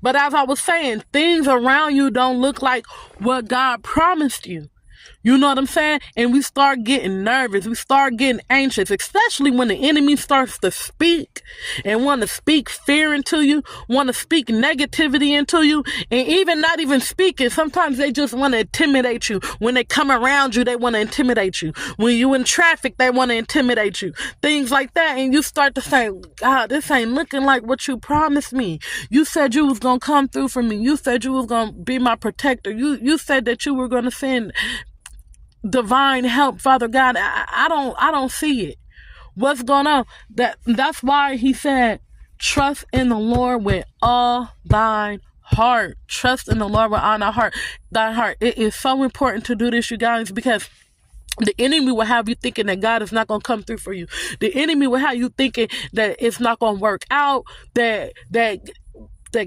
But as I was saying, things around you don't look like what God promised you. You know what I'm saying? And we start getting nervous. We start getting anxious, especially when the enemy starts to speak and want to speak fear into you, want to speak negativity into you, and even not even speaking. Sometimes they just want to intimidate you. When they come around you, they want to intimidate you. When you in traffic, they want to intimidate you. Things like that. And you start to say, God, this ain't looking like what you promised me. You said you was going to come through for me. You said you was going to be my protector. You said that you were going to send divine help, Father God. I don't see it. What's going on? That's why he said, trust in the Lord with all thine heart. Trust in the Lord with all thy heart. It is so important to do this, you guys, because the enemy will have you thinking that God is not going to come through for you. The enemy will have you thinking that it's not going to work out, that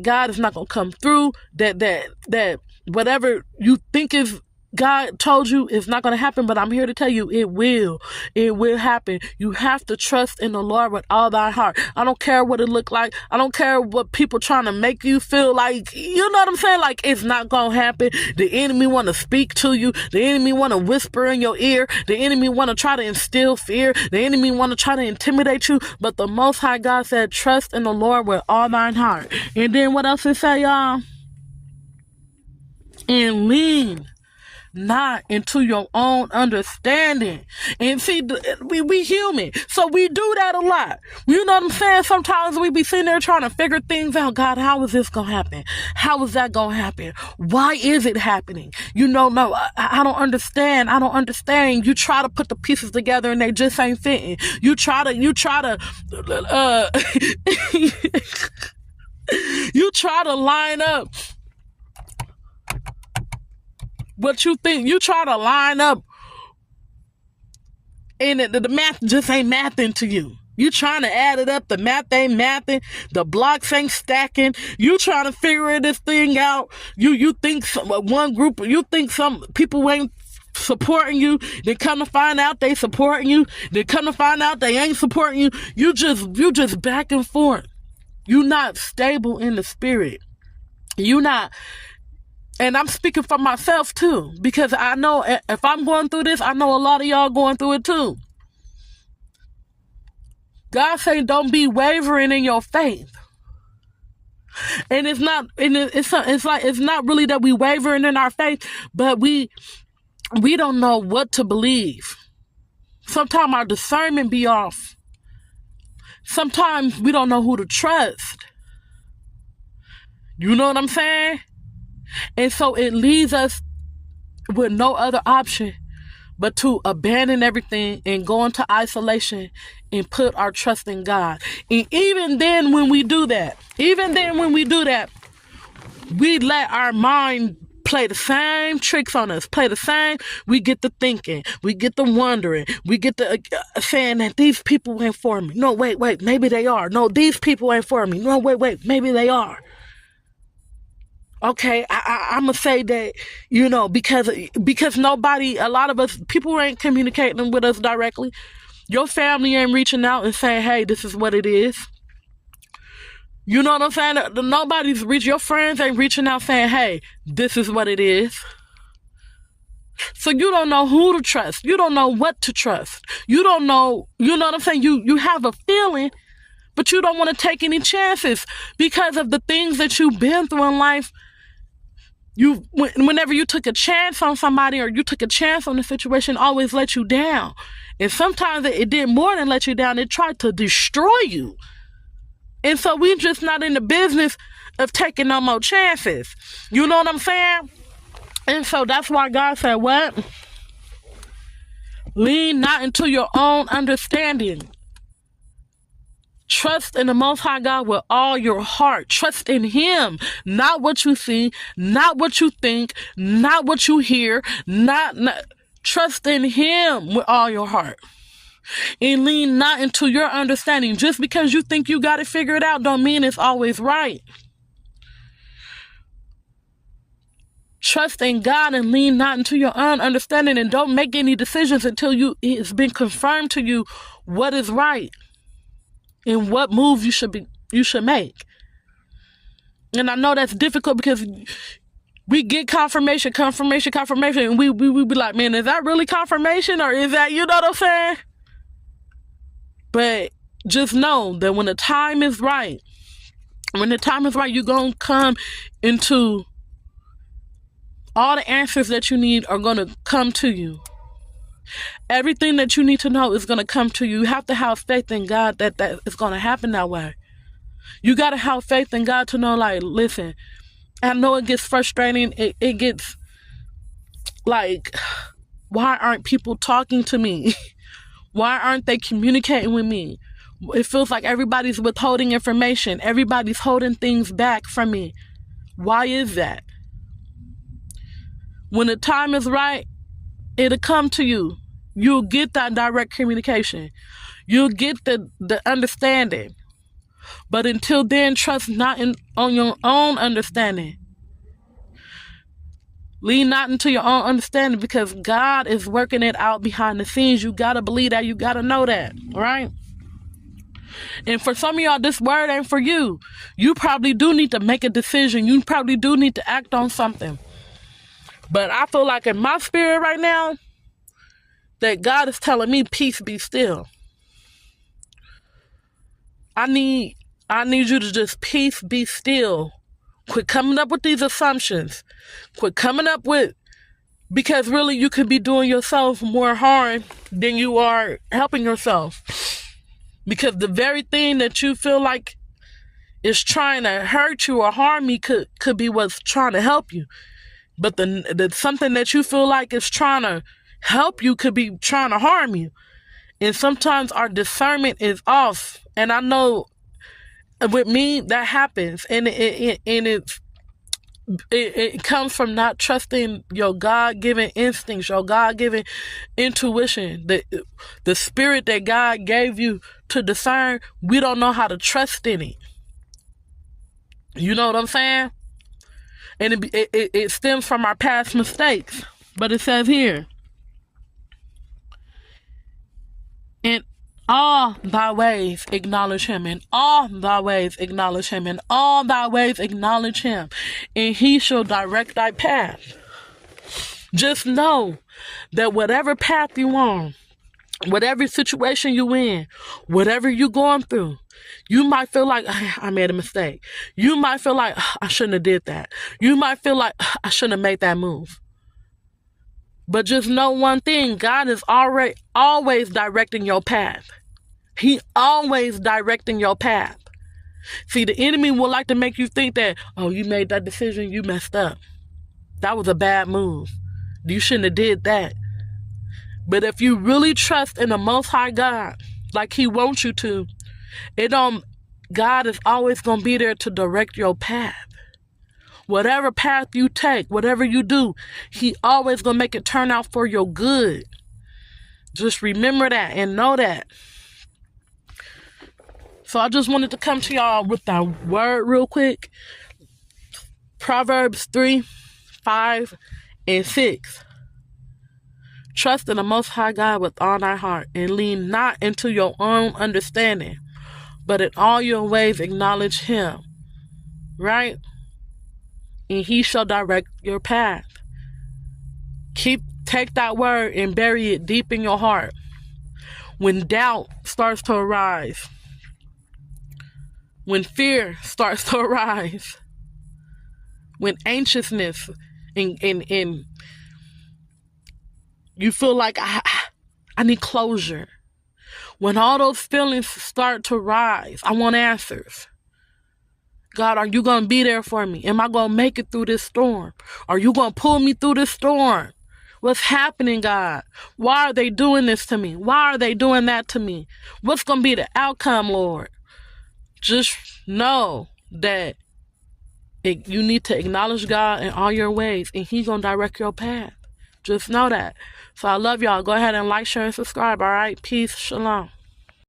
God is not going to come through, that whatever you think is God told you it's not going to happen, but I'm here to tell you it will. It will happen. You have to trust in the Lord with all thy heart. I don't care what it look like. I don't care what people trying to make you feel like. You know what I'm saying? Like, it's not going to happen. The enemy want to speak to you. The enemy want to whisper in your ear. The enemy want to try to instill fear. The enemy want to try to intimidate you. But the Most High God said, trust in the Lord with all thine heart. And then what else it say, y'all? And lean not into your own understanding. And see, we human, so we do that a lot. You know what I'm saying? Sometimes we be sitting there trying to figure things out. God, how is this gonna happen? How is that gonna happen? Why is it happening? You know, no, I don't understand. I don't understand. You try to put the pieces together and they just ain't fitting. You try to you try to line up what you think. You try to line up and the math just ain't mathing to you. You trying to add it up, the math ain't mathing, the blocks ain't stacking. You trying to figure this thing out. You think one group, you think some people ain't supporting you, then come to find out they supporting you, then come to find out they ain't supporting you. You just back and forth. You not stable in the spirit. You not. And I'm speaking for myself too, because I know if I'm going through this, I know a lot of y'all going through it too. God saying, don't be wavering in your faith. And it's not really that we wavering in our faith, but we don't know what to believe. Sometimes our discernment be off. Sometimes we don't know who to trust. You know what I'm saying? And so it leaves us with no other option but to abandon everything and go into isolation and put our trust in God. And even then when we do that, we let our mind play the same tricks on us, we get to thinking, we get to wondering, we get to saying that these people ain't for me. No, wait, maybe they are. No, these people ain't for me. No, wait, maybe they are. Okay, I'm going to say that, you know, because nobody, a lot of us, people ain't communicating with us directly. Your family ain't reaching out and saying, hey, this is what it is. You know what I'm saying? Nobody's reaching, your friends ain't reaching out saying, hey, this is what it is. So you don't know who to trust. You don't know what to trust. You don't know, you know what I'm saying? You have a feeling, but you don't want to take any chances because of the things that you've been through in life. Whenever you took a chance on somebody or you took a chance on the situation, always let you down. And sometimes it did more than let you down. It tried to destroy you. And so we're just not in the business of taking no more chances. You know what I'm saying? And so that's why God said, what? Lean not into your own understanding. Trust in the Most High God with all your heart. Trust in Him, not what you see, not what you think, not what you hear, not trust in Him with all your heart. And lean not into your understanding. Just because you think you got it figured out don't mean it's always right. Trust in God and lean not into your own understanding, and don't make any decisions until it's been confirmed to you what is right and what move you should make. And I know that's difficult because we get confirmation, and we be like, man, is that really confirmation, or is that, you know what I'm saying? But just know that when the time is right, you're going to come into all the answers that you need are going to come to you. Everything that you need to know is going to come to you. You have to have faith in God that it's going to happen that way. You got to have faith in God to know, like, listen, I know it gets frustrating. It gets like, why aren't people talking to me? Why aren't they communicating with me? It feels like everybody's withholding information. Everybody's holding things back from me. Why is that? When the time is right, it'll come to you. You'll get that direct communication. You'll get the understanding. But until then, trust not on your own understanding. Lean not into your own understanding, because God is working it out behind the scenes. You got to believe that. You got to know that. All right? And for some of y'all, this word ain't for you. You probably do need to make a decision. You probably do need to act on something. But I feel like in my spirit right now that God is telling me, peace, be still. I need you to just peace, be still. Quit coming up with these assumptions. Quit coming up with, because really you could be doing yourself more harm than you are helping yourself. Because the very thing that you feel like is trying to hurt you or harm you could be what's trying to help you. But the something that you feel like is trying to help you could be trying to harm you. And sometimes our discernment is off. And I know with me that happens. And it comes from not trusting your God-given instincts, your God-given intuition, the spirit that God gave you to discern. We don't know how to trust in it. You know what I'm saying? And it stems from our past mistakes. But it says here, in all thy ways acknowledge him, in all thy ways acknowledge him, in all thy ways acknowledge him, and he shall direct thy path. Just know that whatever path you on, whatever situation you in, whatever you going through, you might feel like, I made a mistake. You might feel like, I shouldn't have did that. You might feel like, I shouldn't have made that move. But just know one thing, God is always directing your path. He always directing your path. See, the enemy will like to make you think that, oh, you made that decision, you messed up. That was a bad move. You shouldn't have did that. But if you really trust in the Most High God, like he wants you to, God is always going to be there to direct your path. Whatever path you take, whatever you do, he always going to make it turn out for your good. Just remember that and know that. So I just wanted to come to y'all with that word real quick. Proverbs 3, 5, and 6. Trust in the Most High God with all thy heart, and lean not into your own understanding, but in all your ways acknowledge him. Right? And he shall direct your path. Take that word and bury it deep in your heart. When doubt starts to arise, when fear starts to arise, when anxiousness and you feel like I need closure. When all those feelings start to rise, I want answers. God, are you going to be there for me? Am I going to make it through this storm? Are you going to pull me through this storm? What's happening, God? Why are they doing this to me? Why are they doing that to me? What's going to be the outcome, Lord? Just know that you need to acknowledge God in all your ways, and he's going to direct your path. Just know that. So I love y'all. Go ahead and like, share, and subscribe, all right? Peace. Shalom.